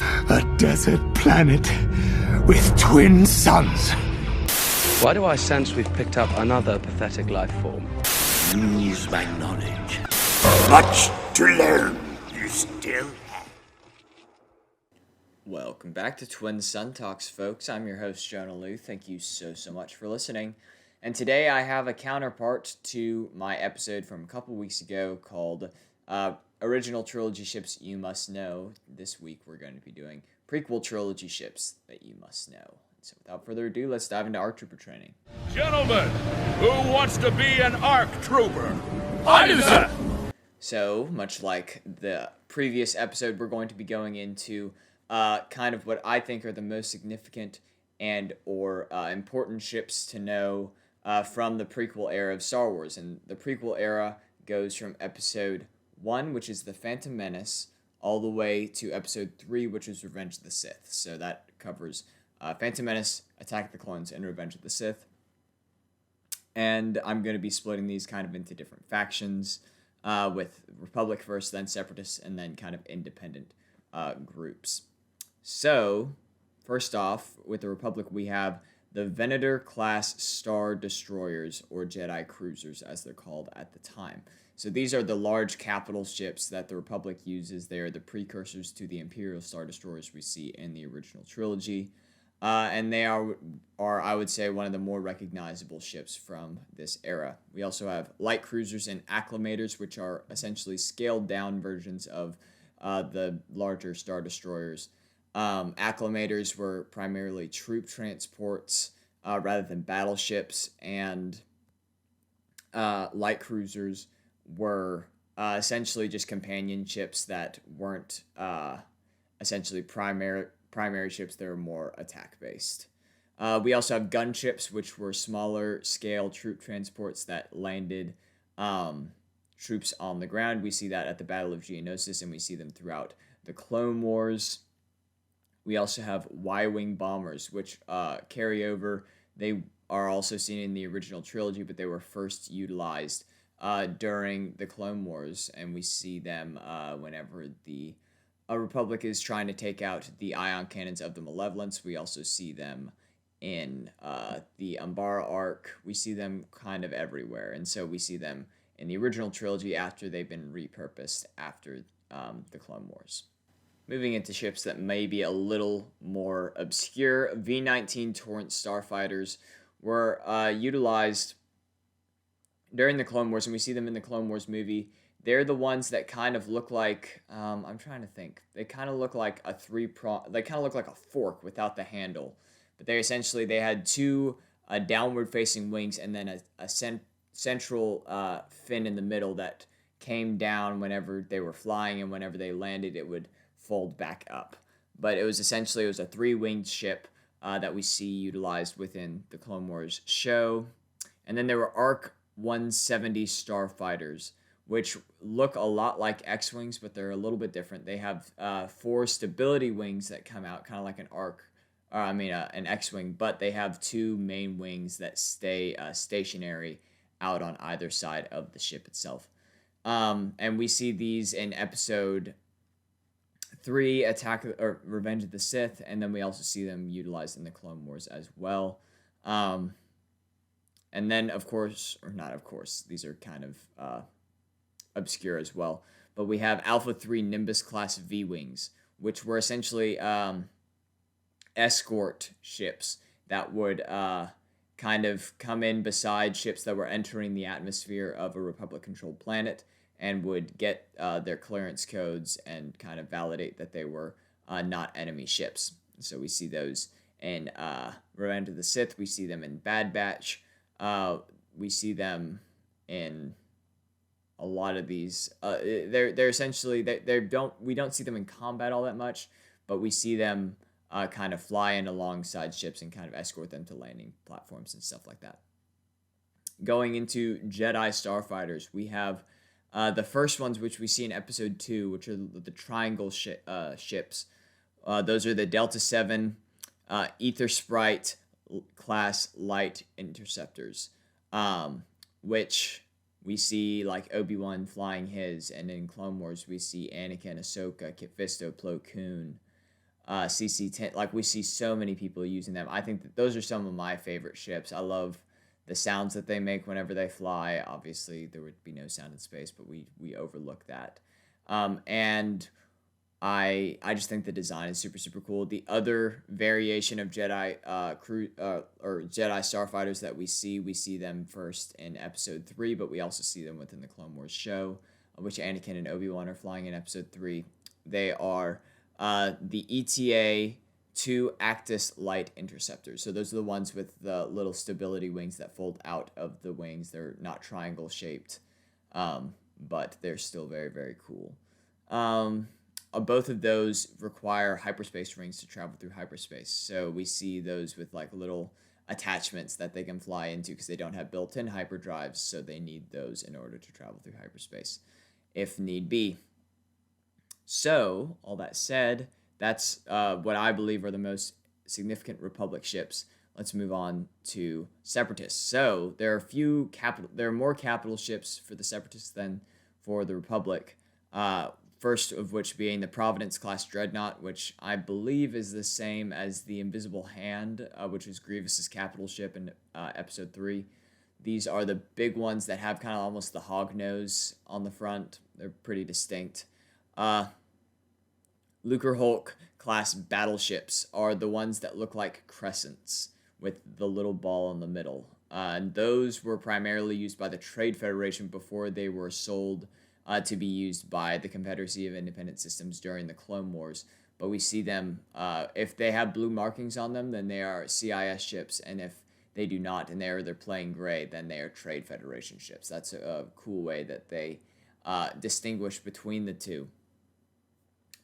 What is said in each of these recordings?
A desert planet with twin suns. Why do I sense we've picked up another pathetic life form? Use my knowledge. Much to learn. You still have. Welcome back to Twin Sun Talks, folks. I'm your host, Jonah Liu. Thank you so much for listening. And today I have a counterpart to my episode from a couple weeks ago called Original Trilogy Ships You Must Know. This week we're going to be doing Prequel Trilogy Ships That You Must Know. So without further ado, let's dive into ARC Trooper training. Gentlemen, who wants to be an ARC Trooper? I do, sir! So, much like the previous episode, we're going to be going into kind of what I think are the most significant and or important ships to know from the prequel era of Star Wars. And the prequel era goes from episode 1, which is the Phantom Menace, all the way to episode 3, which is Revenge of the Sith. So that covers Phantom Menace, Attack of the Clones, and Revenge of the Sith. And I'm going to be splitting these kind of into different factions, with Republic first, then Separatists, and then kind of independent groups. So, first off, with the Republic, we have the Venator-class Star Destroyers, or Jedi Cruisers, as they're called at the time. So these are the large capital ships that the Republic uses. They are the precursors to the Imperial Star Destroyers we see in the original trilogy. And they are, I would say, one of the more recognizable ships from this era. We also have light cruisers and acclimators, which are essentially scaled-down versions of the larger Star Destroyers. Acclimators were primarily troop transports rather than battleships, and light cruisers were essentially just companion ships that weren't essentially primary ships that are more attack-based. We also have gunships, which were smaller-scale troop transports that landed troops on the ground. We see that at the Battle of Geonosis, and we see them throughout the Clone Wars. We also have Y-wing bombers, which carry over. They are also seen in the original trilogy, but they were first utilized during the Clone Wars, and we see them whenever the Republic is trying to take out the ion cannons of the Malevolence. We also see them in the Umbara arc. We see them kind of everywhere, and so we see them in the original trilogy after they've been repurposed after the Clone Wars. Moving into ships that may be a little more obscure, V-19 Torrent starfighters were utilized during the Clone Wars, and we see them in the Clone Wars movie. They're the ones that kind of look like, I'm trying to think. They kind of look like a they kind of look like a fork without the handle. But they had two downward-facing wings and then a central fin in the middle that came down whenever they were flying, and whenever they landed, it would fold back up. But it was a three-winged ship that we see utilized within the Clone Wars show. And then there were ARC 170 starfighters, which look a lot like X-Wings, but they're a little bit different. They have 4 stability wings that come out, kind of like an X-Wing, but they have 2 main wings that stay stationary out on either side of the ship itself. And we see these in episode 3, Revenge of the Sith, and then we also see them utilized in the Clone Wars as well. And then, these are kind of obscure as well, but we have Alpha 3 Nimbus class V-Wings, which were essentially escort ships that would kind of come in beside ships that were entering the atmosphere of a Republic-controlled planet, and would get their clearance codes and kind of validate that they were not enemy ships. So we see those in Revenge of the Sith. We see them in Bad Batch. We see them in a lot of these. They're essentially we don't see them in combat all that much, but we see them kind of fly in alongside ships and kind of escort them to landing platforms and stuff like that. Going into Jedi starfighters, we have the first ones, which we see in episode 2, which are the triangle ships. Those are the Delta 7 Ether Sprite class light interceptors, which we see like Obi-Wan flying his, and in Clone Wars we see Anakin, Ahsoka, Kit Fisto, Plo Koon, CC-10. Like, we see so many people using them. I think that those are some of my favorite ships. I love the sounds that they make whenever they fly. Obviously, there would be no sound in space, but we overlook that. And I just think the design is super, super cool. The other variation of Jedi or Jedi starfighters that we see them first in Episode 3, but we also see them within the Clone Wars show, which Anakin and Obi-Wan are flying in Episode 3. They are the ETA 2 Actus Light Interceptors. So those are the ones with the little stability wings that fold out of the wings. They're not triangle shaped, but they're still very, very cool. Both of those require hyperspace rings to travel through hyperspace. So we see those with like little attachments that they can fly into because they don't have built-in hyperdrives. So they need those in order to travel through hyperspace if need be. So, all that said, that's what I believe are the most significant Republic ships. Let's move on to Separatists. So, there are more capital ships for the Separatists than for the Republic. First of which being the Providence-class Dreadnought, which I believe is the same as the Invisible Hand, which was Grievous's capital ship in Episode 3. These are the big ones that have kind of almost the hog nose on the front. They're pretty distinct. Lucrehulk class battleships are the ones that look like crescents with the little ball in the middle. And those were primarily used by the Trade Federation before they were sold to be used by the Confederacy of Independent Systems during the Clone Wars. But we see them, if they have blue markings on them, then they are CIS ships, and if they do not, and they're plain gray, then they are Trade Federation ships. That's a cool way that they distinguish between the two.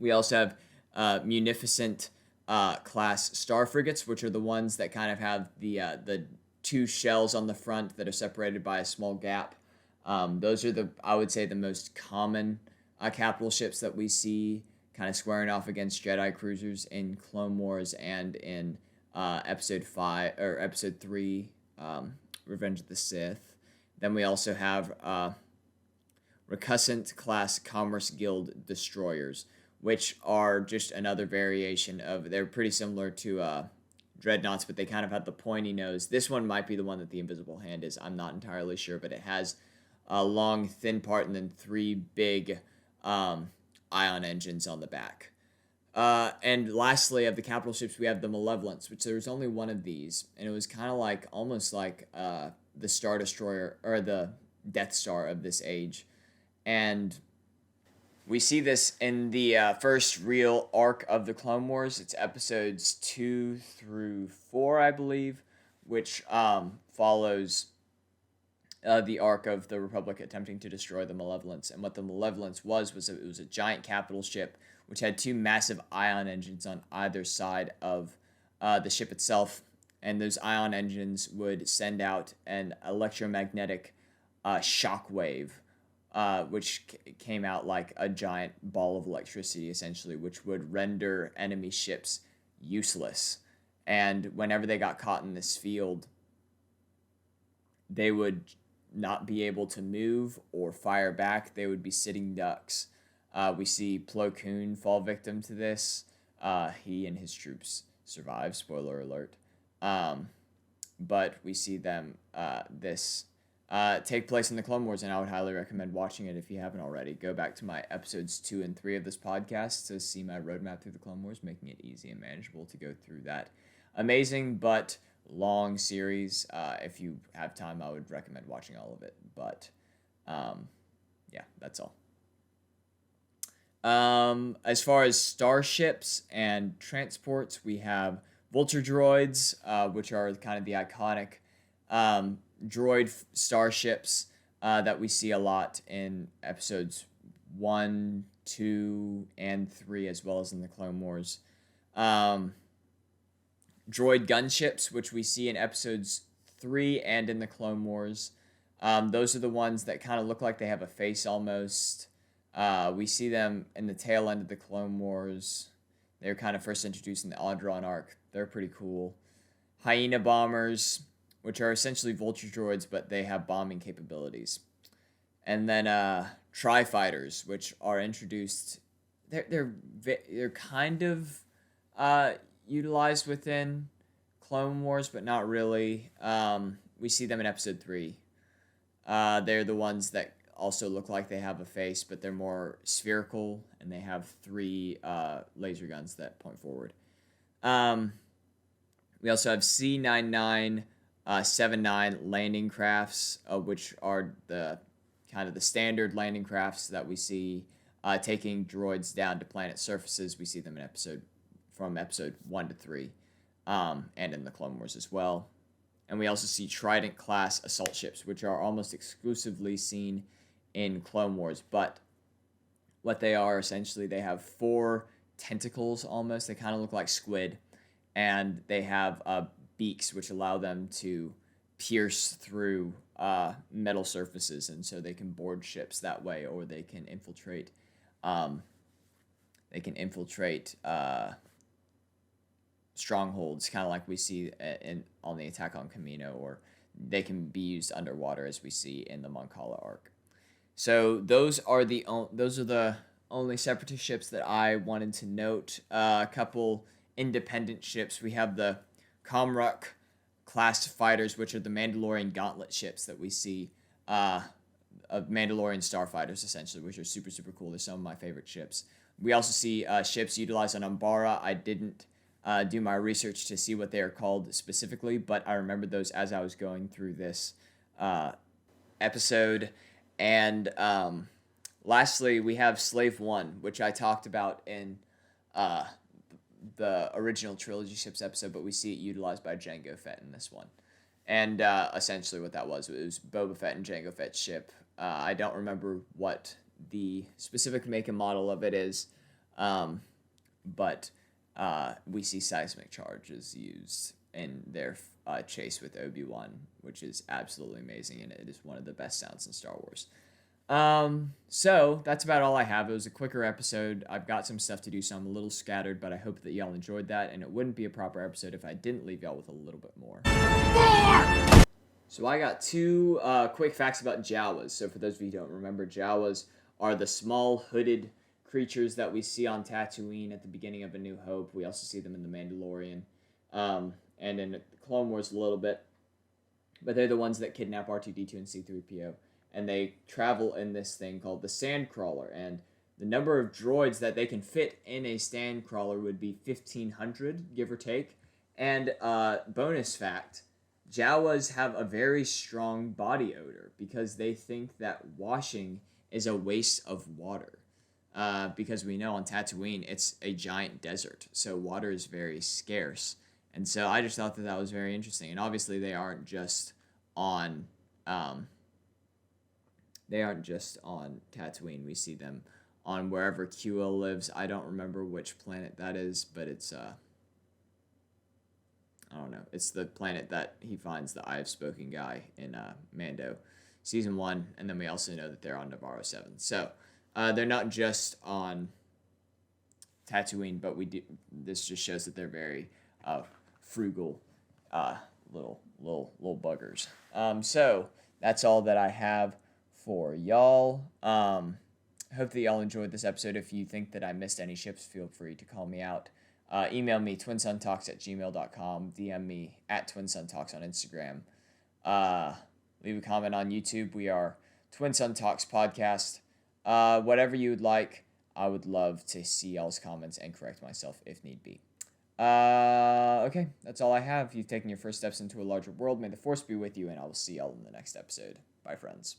We also have Munificent class star frigates, which are the ones that kind of have the two shells on the front that are separated by a small gap. Those are I would say the most common capital ships that we see kind of squaring off against Jedi cruisers in Clone Wars and in Episode 3, Revenge of the Sith. Then we also have Recussant class Commerce Guild destroyers, which are just another variation of, they're pretty similar to Dreadnoughts, but they kind of have the pointy nose. This one might be the one that the Invisible Hand is. I'm not entirely sure, but it has a long, thin part and then three big ion engines on the back. And lastly, of the capital ships, we have the Malevolence, which there's only one of these, and it was kind of like, almost like the Star Destroyer, or the Death Star of this age. And we see this in the first real arc of the Clone Wars. It's episodes 2 through 4, I believe, which follows the arc of the Republic attempting to destroy the Malevolence. And what the Malevolence was it was a giant capital ship which had two massive ion engines on either side of the ship itself. And those ion engines would send out an electromagnetic shock wave, which came out like a giant ball of electricity, essentially, which would render enemy ships useless. And whenever they got caught in this field, they would not be able to move or fire back. They would be sitting ducks. We see Plo Koon fall victim to this. He and his troops survive, spoiler alert. But we see them, take place in the Clone Wars, and I would highly recommend watching it if you haven't already. Go back to my episodes 2 and 3 of this podcast to see my roadmap through the Clone Wars, making it easy and manageable to go through that amazing but long series. If you have time, I would recommend watching all of it. But yeah, that's all. As far as starships and transports, we have Vulture droids, which are kind of the iconic droid starships that we see a lot in episodes 1, 2, and 3, as well as in the Clone Wars. Droid gunships, which we see in episodes 3 and in the Clone Wars. Those are the ones that kind of look like they have a face almost. We see them in the tail end of the Clone Wars. They were kind of first introduced in the Alderaan arc. They're pretty cool. Hyena bombers, which are essentially Vulture droids, but they have bombing capabilities. And then Tri-Fighters, which are introduced. They're kind of utilized within Clone Wars, but not really. We see them in Episode 3. They're the ones that also look like they have a face, but they're more spherical, and they have 3 laser guns that point forward. We also have C-9979 landing crafts, which are the kind of the standard landing crafts that we see taking droids down to planet surfaces. We see them in from episode 1 to 3, and in the Clone Wars as well. And we also see Trident class assault ships, which are almost exclusively seen in Clone Wars. But what they are, essentially, they have 4 tentacles almost. They kind of look like squid. And they have beaks, which allow them to pierce through metal surfaces. And so they can board ships that way, or they can infiltrate. Strongholds, kind of like we see on the Attack on Kamino, or they can be used underwater, as we see in the Mon Cala arc. So those are the only Separatist ships that I wanted to note. A couple independent ships. We have the Comruk class fighters, which are the Mandalorian gauntlet ships that we see, of Mandalorian starfighters, essentially, which are super, super cool. They're some of my favorite ships. We also see ships utilized on Umbara. I didn't do my research to see what they are called specifically, but I remembered those as I was going through this episode. And lastly, we have Slave One, which I talked about in the original Trilogy Ships episode, but we see it utilized by Jango Fett in this one. And essentially what that was, it was Boba Fett and Jango Fett's ship. I don't remember what the specific make and model of it is, but we see seismic charges used in their chase with Obi-Wan, which is absolutely amazing, and it is one of the best sounds in Star Wars. So that's about all I have. It was a quicker episode. I've got some stuff to do, so I'm a little scattered, but I hope that y'all enjoyed that, and it wouldn't be a proper episode if I didn't leave y'all with a little bit more. So I got 2 quick facts about Jawas. So for those of you who don't remember, Jawas are the small hooded creatures that we see on Tatooine at the beginning of A New Hope. We also see them in The Mandalorian, and in Clone Wars a little bit. But they're the ones that kidnap R2-D2 and C-3PO. And they travel in this thing called the Sandcrawler. And the number of droids that they can fit in a Sandcrawler would be 1,500, give or take. And bonus fact, Jawas have a very strong body odor because they think that washing is a waste of water. Because we know on Tatooine it's a giant desert, so water is very scarce. And so I just thought that that was very interesting. And obviously they aren't just on Tatooine. We see them on wherever QL lives. I don't remember which planet that is, but it's I don't know. It's the planet that he finds the Eye of Spoken guy in Mando season 1, and then we also know that they're on Navarro 7. So they're not just on Tatooine, but this just shows that they're very frugal little buggers. So that's all that I have for y'all. Hope that y'all enjoyed this episode. If you think that I missed any ships, feel free to call me out. Email me, twinsuntalks@gmail.com. DM me @twinsuntalks on Instagram. Leave a comment on YouTube. We are Twin Sun Talks Podcast. Whatever you would like, I would love to see y'all's comments and correct myself if need be. Okay, that's all I have. You've taken your first steps into a larger world. May the Force be with you, and I will see y'all in the next episode. Bye, friends.